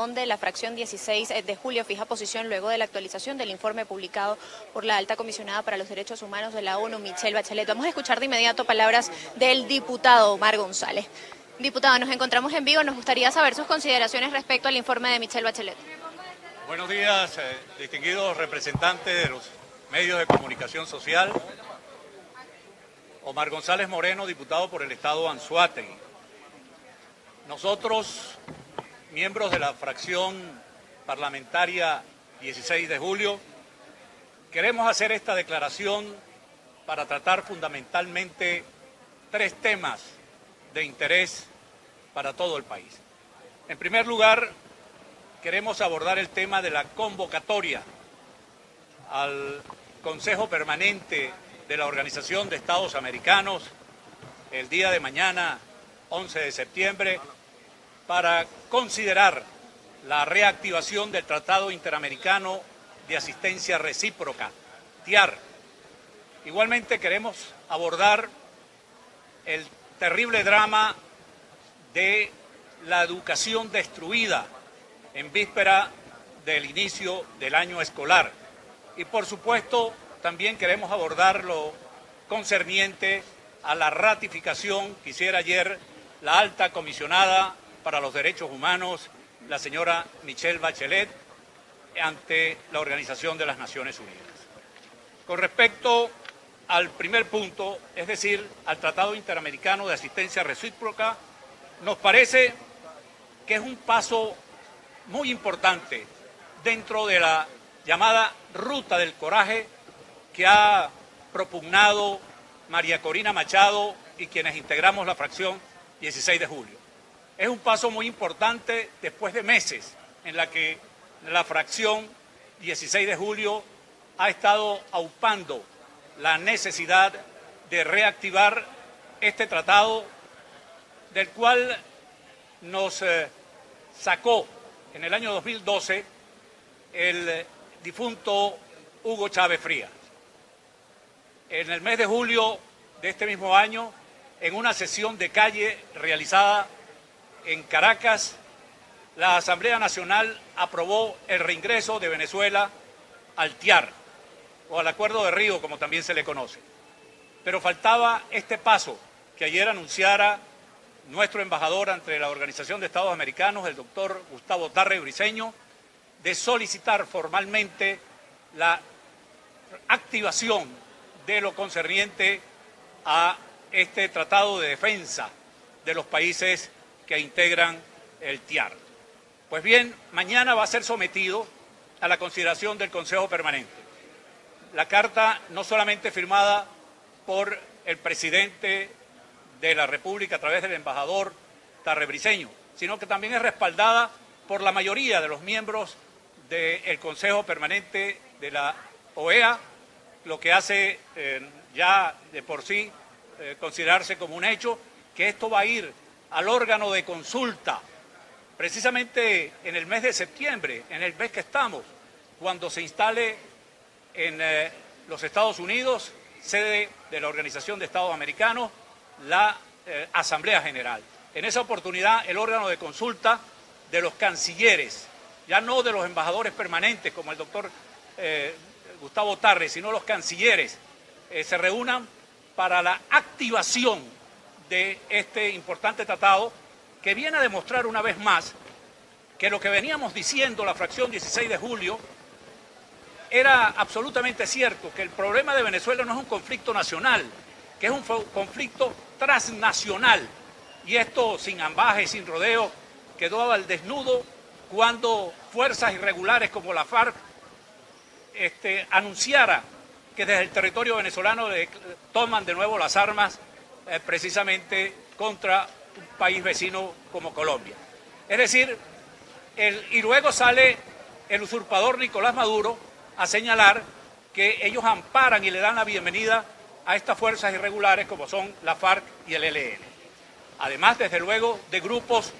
donde la fracción 16 de julio fija posición luego de la actualización del informe publicado por la alta comisionada para los derechos humanos de la ONU, Michelle Bachelet. Vamos a escuchar de inmediato palabras del diputado Omar González. Diputado, nos encontramos en vivo, nos gustaría saber sus consideraciones respecto al informe de Michelle Bachelet. Buenos días, distinguidos representantes de los medios de comunicación social. Omar González Moreno, diputado por el estado Anzoátegui. Nosotros, miembros de la fracción parlamentaria 16 de julio, queremos hacer esta declaración para tratar fundamentalmente tres temas de interés para todo el país. En primer lugar, queremos abordar el tema de la convocatoria al Consejo Permanente de la Organización de Estados Americanos el día de mañana, 11 de septiembre, para considerar la reactivación del Tratado Interamericano de Asistencia Recíproca, TIAR. Igualmente queremos abordar el terrible drama de la educación destruida en víspera del inicio del año escolar. Y por supuesto también queremos abordar lo concerniente a la ratificación que hiciera ayer la alta comisionada para los derechos humanos, la señora Michelle Bachelet, ante la Organización de las Naciones Unidas. Con respecto al primer punto, es decir, al Tratado Interamericano de Asistencia Recíproca, nos parece que es un paso muy importante dentro de la llamada Ruta del Coraje que ha propugnado María Corina Machado y quienes integramos la fracción 16 de julio. Es un paso muy importante después de meses en la que la fracción 16 de julio ha estado aupando la necesidad de reactivar este tratado del cual nos sacó en el año 2012 el difunto Hugo Chávez Frías. En el mes de julio de este mismo año, en una sesión de calle realizada en Caracas, la Asamblea Nacional aprobó el reingreso de Venezuela al TIAR, o al Acuerdo de Río, como también se le conoce. Pero faltaba este paso que ayer anunciara nuestro embajador ante la Organización de Estados Americanos, el doctor Gustavo Tarre Briceño, de solicitar formalmente la activación de lo concerniente a este tratado de defensa de los países que integran el TIAR. Pues bien, mañana va a ser sometido a la consideración del Consejo Permanente. La carta no solamente firmada por el presidente de la República a través del embajador Tarre Briceño, sino que también es respaldada por la mayoría de los miembros del Consejo Permanente de la OEA, lo que hace ya de por sí considerarse como un hecho que esto va a ir al órgano de consulta, precisamente en el mes de septiembre, en el mes que estamos, cuando se instale en los Estados Unidos, sede de la Organización de Estados Americanos, la Asamblea General. En esa oportunidad, el órgano de consulta de los cancilleres, ya no de los embajadores permanentes como el doctor Gustavo Tarre, sino los cancilleres, se reúnan para la activación de este importante tratado que viene a demostrar una vez más que lo que veníamos diciendo la fracción 16 de julio era absolutamente cierto, que el problema de Venezuela no es un conflicto nacional, que es un conflicto transnacional. Y esto sin ambajes, sin rodeo, quedó al desnudo cuando fuerzas irregulares como la FARC anunciara que desde el territorio venezolano toman de nuevo las armas precisamente contra un país vecino como Colombia. Es decir, y luego sale el usurpador Nicolás Maduro a señalar que ellos amparan y le dan la bienvenida a estas fuerzas irregulares como son la FARC y el ELN. Además, desde luego, de grupos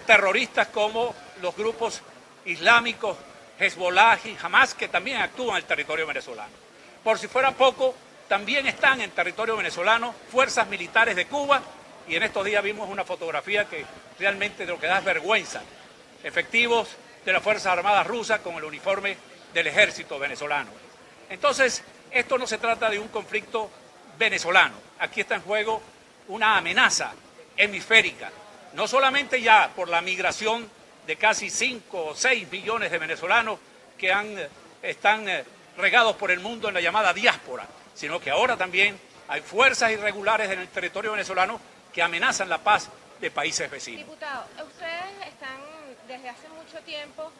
terroristas como los grupos islámicos, Hezbollah y Hamas, que también actúan en el territorio venezolano. Por si fuera poco, también están en territorio venezolano fuerzas militares de Cuba, y en estos días vimos una fotografía que realmente lo que da es vergüenza, efectivos de las Fuerzas Armadas rusas con el uniforme del ejército venezolano. Entonces, esto no se trata de un conflicto venezolano. Aquí está en juego una amenaza hemisférica, no solamente ya por la migración de casi 5 o 6 millones de venezolanos que están regados por el mundo en la llamada diáspora, sino que ahora también hay fuerzas irregulares en el territorio venezolano que amenazan la paz de países vecinos. Diputado, ustedes están desde hace mucho tiempo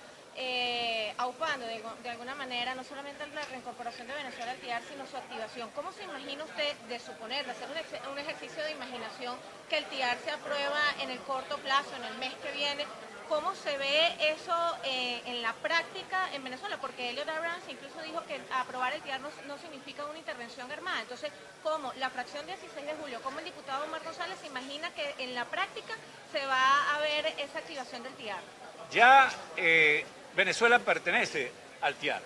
aupando de alguna manera no solamente la reincorporación de Venezuela al TIAR, sino su activación. ¿Cómo se imagina usted de suponer, de hacer un ejercicio de imaginación que el TIAR se aprueba en el corto plazo, en el mes que viene? ¿Cómo se ve eso en la práctica en Venezuela? Porque Elliot Abrams incluso dijo que aprobar el TIAR no significa una intervención armada. Entonces, ¿cómo la fracción 16 de julio, cómo el diputado Omar González se imagina que en la práctica se va a ver esa activación del TIAR? Ya Venezuela pertenece al TIAR.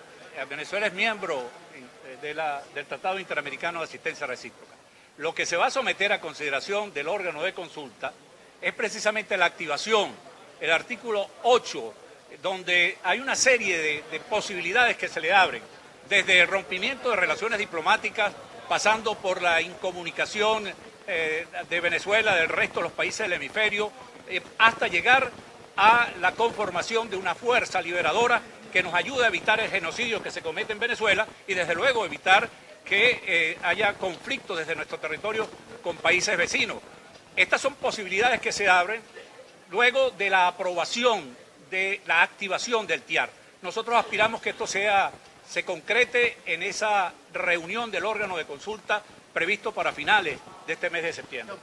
Venezuela es miembro del Tratado Interamericano de Asistencia Recíproca. Lo que se va a someter a consideración del órgano de consulta es precisamente la activación, el artículo 8, donde hay una serie de posibilidades que se le abren, desde el rompimiento de relaciones diplomáticas, pasando por la incomunicación de Venezuela, del resto de los países del hemisferio, hasta llegar a la conformación de una fuerza liberadora que nos ayude a evitar el genocidio que se comete en Venezuela y desde luego evitar que haya conflictos desde nuestro territorio con países vecinos. Estas son posibilidades que se abren luego de la aprobación de la activación del TIAR. Nosotros aspiramos que esto se concrete en esa reunión del órgano de consulta previsto para finales de este mes de septiembre.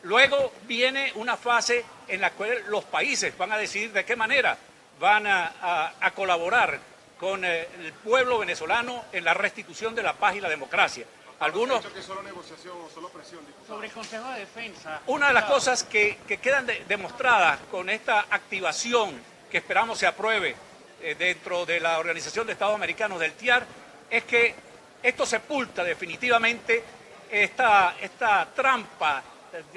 Luego viene una fase en la cual los países van a decidir de qué manera van a colaborar con el pueblo venezolano en la restitución de la paz y la democracia. Algunos... que solo negociación o solo presión, diputado. Sobre el Consejo de Defensa. Una de las cosas que quedan demostradas con esta activación que esperamos se apruebe dentro de la Organización de Estados Americanos del TIAR es que esto sepulta definitivamente esta trampa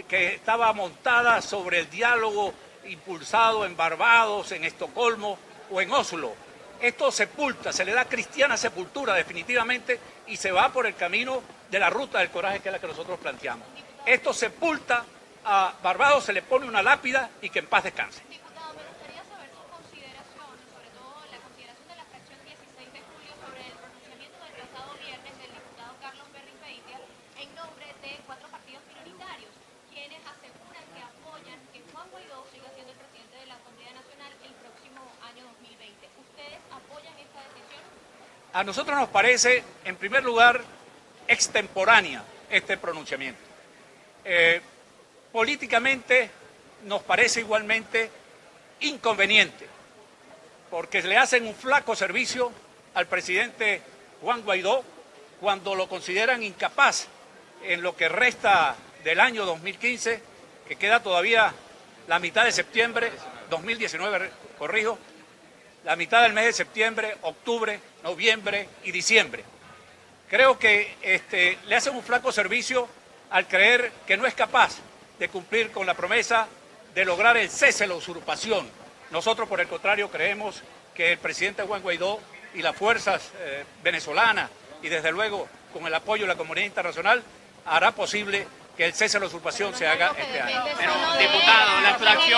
que estaba montada sobre el diálogo impulsado en Barbados, en Estocolmo o en Oslo. Esto sepulta, se le da cristiana sepultura definitivamente y se va por el camino de la ruta del coraje que es la que nosotros planteamos. Esto sepulta a Barbados, se le pone una lápida y que en paz descanse. Diputado, me gustaría saber su consideración, sobre todo la consideración de la fracción 16 de julio sobre el pronunciamiento del pasado viernes del diputado Carlos Berrinveitia en nombre de 4 partidos minoritarios, quienes aseguran que apoyan que Juan Guaidó siga siendo el presidente de la Asamblea Nacional el próximo año 2020. ¿Ustedes apoyan esta decisión? A nosotros nos parece, en primer lugar, extemporánea este pronunciamiento. Políticamente nos parece igualmente inconveniente, porque le hacen un flaco servicio al presidente Juan Guaidó cuando lo consideran incapaz en lo que resta del año 2015, que queda todavía la mitad de septiembre, 2019, corrijo, la mitad del mes de septiembre, octubre, noviembre y diciembre. Creo que le hacen un flaco servicio al creer que no es capaz de cumplir con la promesa de lograr el cese de la usurpación. Nosotros, por el contrario, creemos que el presidente Juan Guaidó y las fuerzas venezolanas y desde luego con el apoyo de la comunidad internacional hará posible que el cese de la usurpación se haga este año. Pero, diputado,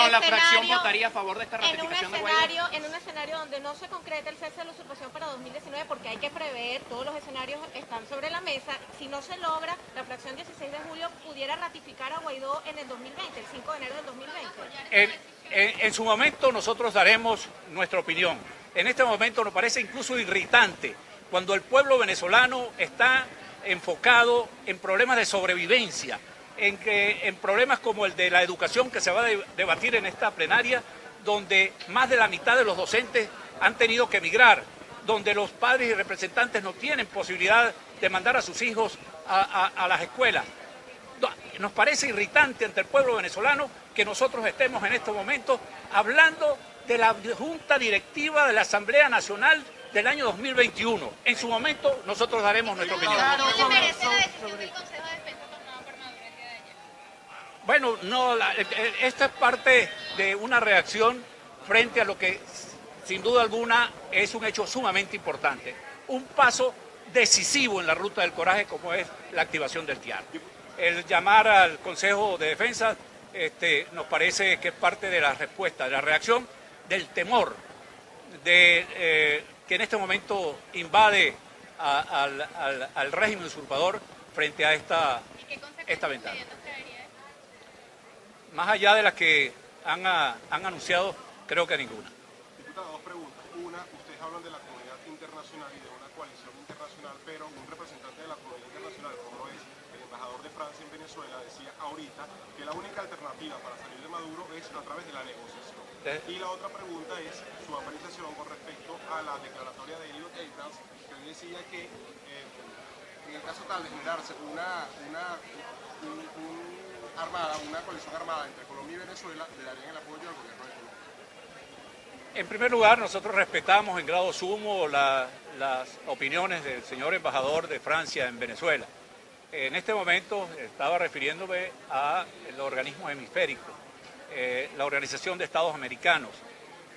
la fracción votaría a favor de esta ratificación de Guaidó. En un escenario donde no se concreta el cese de la usurpación para 2019, porque hay que prever, todos los escenarios están sobre la mesa, si no se logra, la fracción 16 de julio pudiera ratificar a Guaidó en el 2020, el 5 de enero del 2020. En su momento nosotros daremos nuestra opinión. En este momento nos parece incluso irritante cuando el pueblo venezolano está enfocado en problemas de sobrevivencia, en problemas como el de la educación que se va a debatir en esta plenaria, donde más de la mitad de los docentes han tenido que emigrar, donde los padres y representantes no tienen posibilidad de mandar a sus hijos a las escuelas. Nos parece irritante ante el pueblo venezolano que nosotros estemos en estos momentos hablando de la Junta Directiva de la Asamblea Nacional del año 2021. En su momento nosotros daremos nuestra opinión. ¿Qué le merece la decisión del Consejo de Defensa tomada por Maduro el día de ayer? Bueno, no, esta es parte de una reacción frente a lo que sin duda alguna es un hecho sumamente importante, un paso decisivo en la ruta del coraje como es la activación del TIAR. El llamar al Consejo de Defensa nos parece que es parte de la respuesta, de la reacción, del temor que en este momento invade al régimen usurpador frente a esta ventana. Más allá de las que han anunciado, creo que ninguna. Diputado, dos preguntas. Una, ustedes hablan de la comunidad internacional y de una coalición internacional, pero un representante de la comunidad internacional, como es el embajador de Francia en Venezuela, decía ahorita que la única alternativa para salir de Maduro es a través de la negociación. Y la otra pregunta es su apreciación con respecto a la declaratoria de Eliot Abrams, que él decía que en el caso tal de generarse una coalición armada entre Colombia y Venezuela, le darían el apoyo al gobierno de Colombia. En primer lugar, nosotros respetamos en grado sumo las opiniones del señor embajador de Francia en Venezuela. En este momento estaba refiriéndome al organismo hemisférico, la Organización de Estados Americanos.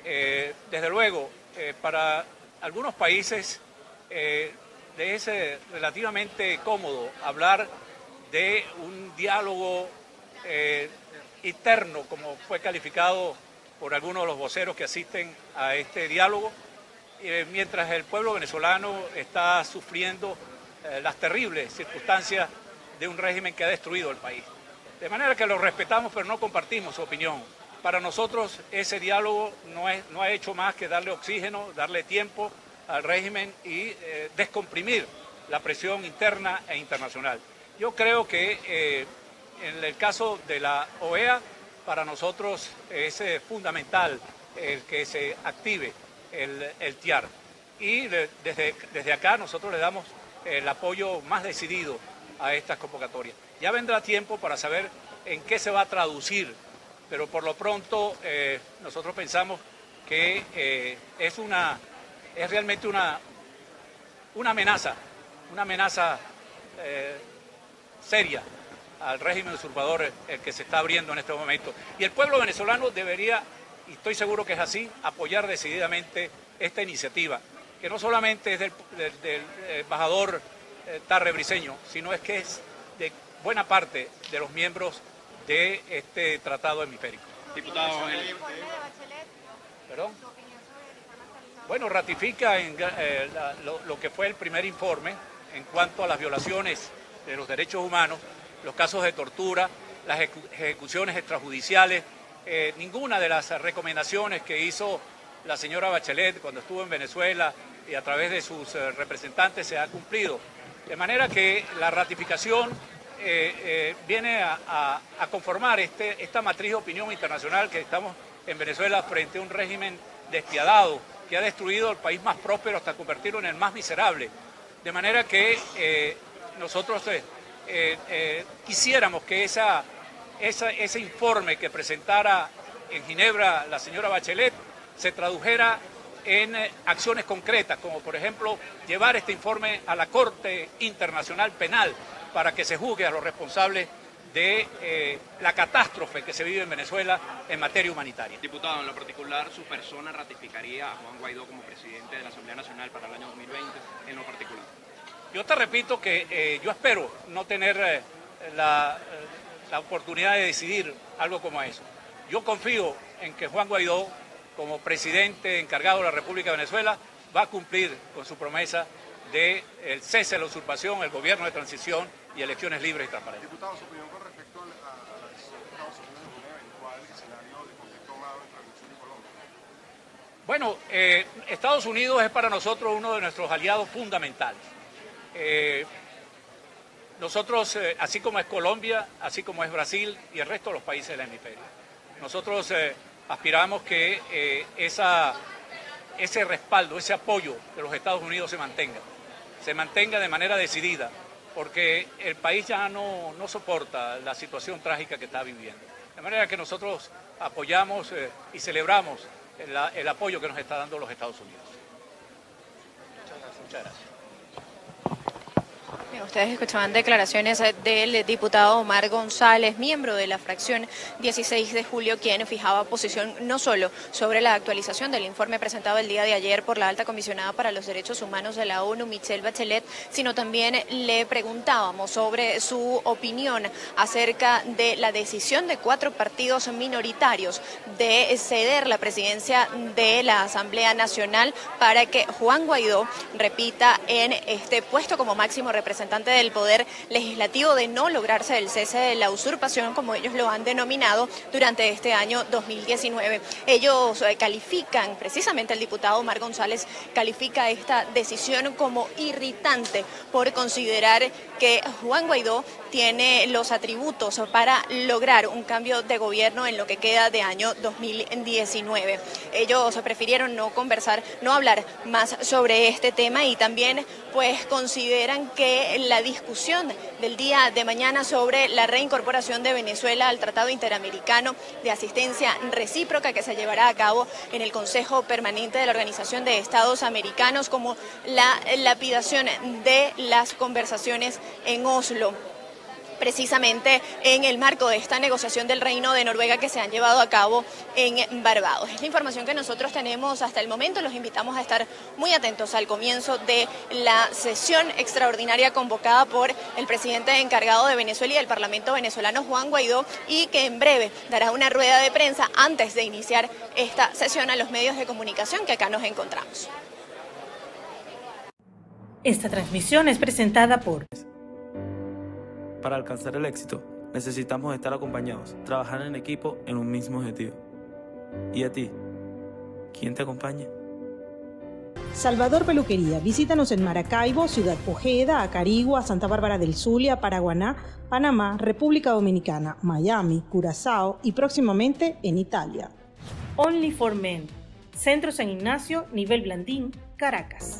Desde luego, para algunos países es relativamente cómodo hablar de un diálogo interno, como fue calificado por algunos de los voceros que asisten a este diálogo, mientras el pueblo venezolano está sufriendo las terribles circunstancias de un régimen que ha destruido el país. De manera que lo respetamos, pero no compartimos su opinión. Para nosotros ese diálogo no ha hecho más que darle oxígeno, darle tiempo al régimen y descomprimir la presión interna e internacional. Yo creo que en el caso de la OEA, para nosotros es fundamental el que se active el TIAR. Y desde acá nosotros le damos el apoyo más decidido a estas convocatorias. Ya vendrá tiempo para saber en qué se va a traducir, pero por lo pronto nosotros pensamos que es realmente una amenaza seria al régimen usurpador el que se está abriendo en este momento. Y el pueblo venezolano debería, y estoy seguro que es así, apoyar decididamente esta iniciativa, que no solamente es del embajador Tarre Briceño, sino es que es de buena parte de los miembros de este tratado hemisférico. Diputado, ¿Perdón? Bueno, ratifica lo que fue el primer informe en cuanto a las violaciones de los derechos humanos, los casos de tortura, las ejecuciones extrajudiciales. Ninguna de las recomendaciones que hizo la señora Bachelet cuando estuvo en Venezuela y a través de sus representantes se ha cumplido. De manera que la ratificación viene a conformar esta matriz de opinión internacional que estamos en Venezuela frente a un régimen despiadado que ha destruido el país más próspero hasta convertirlo en el más miserable. De manera que nosotros quisiéramos que ese informe que presentara en Ginebra la señora Bachelet se tradujera en acciones concretas, como por ejemplo llevar este informe a la Corte Internacional Penal para que se juzgue a los responsables de la catástrofe que se vive en Venezuela en materia humanitaria. Diputado, en lo particular, ¿su persona ratificaría a Juan Guaidó como presidente de la Asamblea Nacional para el año 2020 en lo particular? Yo te repito que yo espero no tener la oportunidad de decidir algo como eso. Yo confío en que Juan Guaidó, como presidente encargado de la República de Venezuela, va a cumplir con su promesa del cese de la usurpación, el gobierno de transición y elecciones libres y transparentes. Diputado, su opinión con respecto a la decisión de Estados Unidos de un eventual escenario de conflicto armado entre Venezuela y Colombia. Bueno, Estados Unidos es para nosotros uno de nuestros aliados fundamentales. Nosotros, así como es Colombia, así como es Brasil y el resto de los países del hemisferio, nosotros aspiramos que ese respaldo, ese apoyo de los Estados Unidos se mantenga de manera decidida, porque el país ya no soporta la situación trágica que está viviendo. De manera que nosotros apoyamos y celebramos el apoyo que nos está dando los Estados Unidos. Muchas gracias. Ustedes escuchaban declaraciones del diputado Omar González, miembro de la fracción 16 de julio, quien fijaba posición no solo sobre la actualización del informe presentado el día de ayer por la alta comisionada para los derechos humanos de la ONU, Michelle Bachelet, sino también le preguntábamos sobre su opinión acerca de la decisión de 4 partidos minoritarios de ceder la presidencia de la Asamblea Nacional para que Juan Guaidó repita en este puesto como máximo representante del Poder Legislativo, de no lograrse el cese de la usurpación, como ellos lo han denominado, durante este año 2019. Ellos califican, precisamente el diputado Omar González califica esta decisión como irritante por considerar que Juan Guaidó tiene los atributos para lograr un cambio de gobierno en lo que queda de año 2019. Ellos prefirieron no conversar, no hablar más sobre este tema, y también pues consideran que la discusión del día de mañana sobre la reincorporación de Venezuela al Tratado Interamericano de Asistencia Recíproca, que se llevará a cabo en el Consejo Permanente de la Organización de Estados Americanos, como la lapidación de las conversaciones en Oslo, precisamente en el marco de esta negociación del Reino de Noruega que se han llevado a cabo en Barbados. Es la información que nosotros tenemos hasta el momento. Los invitamos a estar muy atentos al comienzo de la sesión extraordinaria convocada por el presidente encargado de Venezuela y del Parlamento venezolano, Juan Guaidó, y que en breve dará una rueda de prensa antes de iniciar esta sesión a los medios de comunicación que acá nos encontramos. Esta transmisión es presentada por... Para alcanzar el éxito, necesitamos estar acompañados, trabajar en equipo en un mismo objetivo. ¿Y a ti? ¿Quién te acompaña? Salvador Peluquería. Visítanos en Maracaibo, Ciudad Ojeda, Acarigua, Santa Bárbara del Zulia, Paraguaná, Panamá, República Dominicana, Miami, Curazao y próximamente en Italia. Only for Men. Centro San Ignacio, Nivel Blandín, Caracas.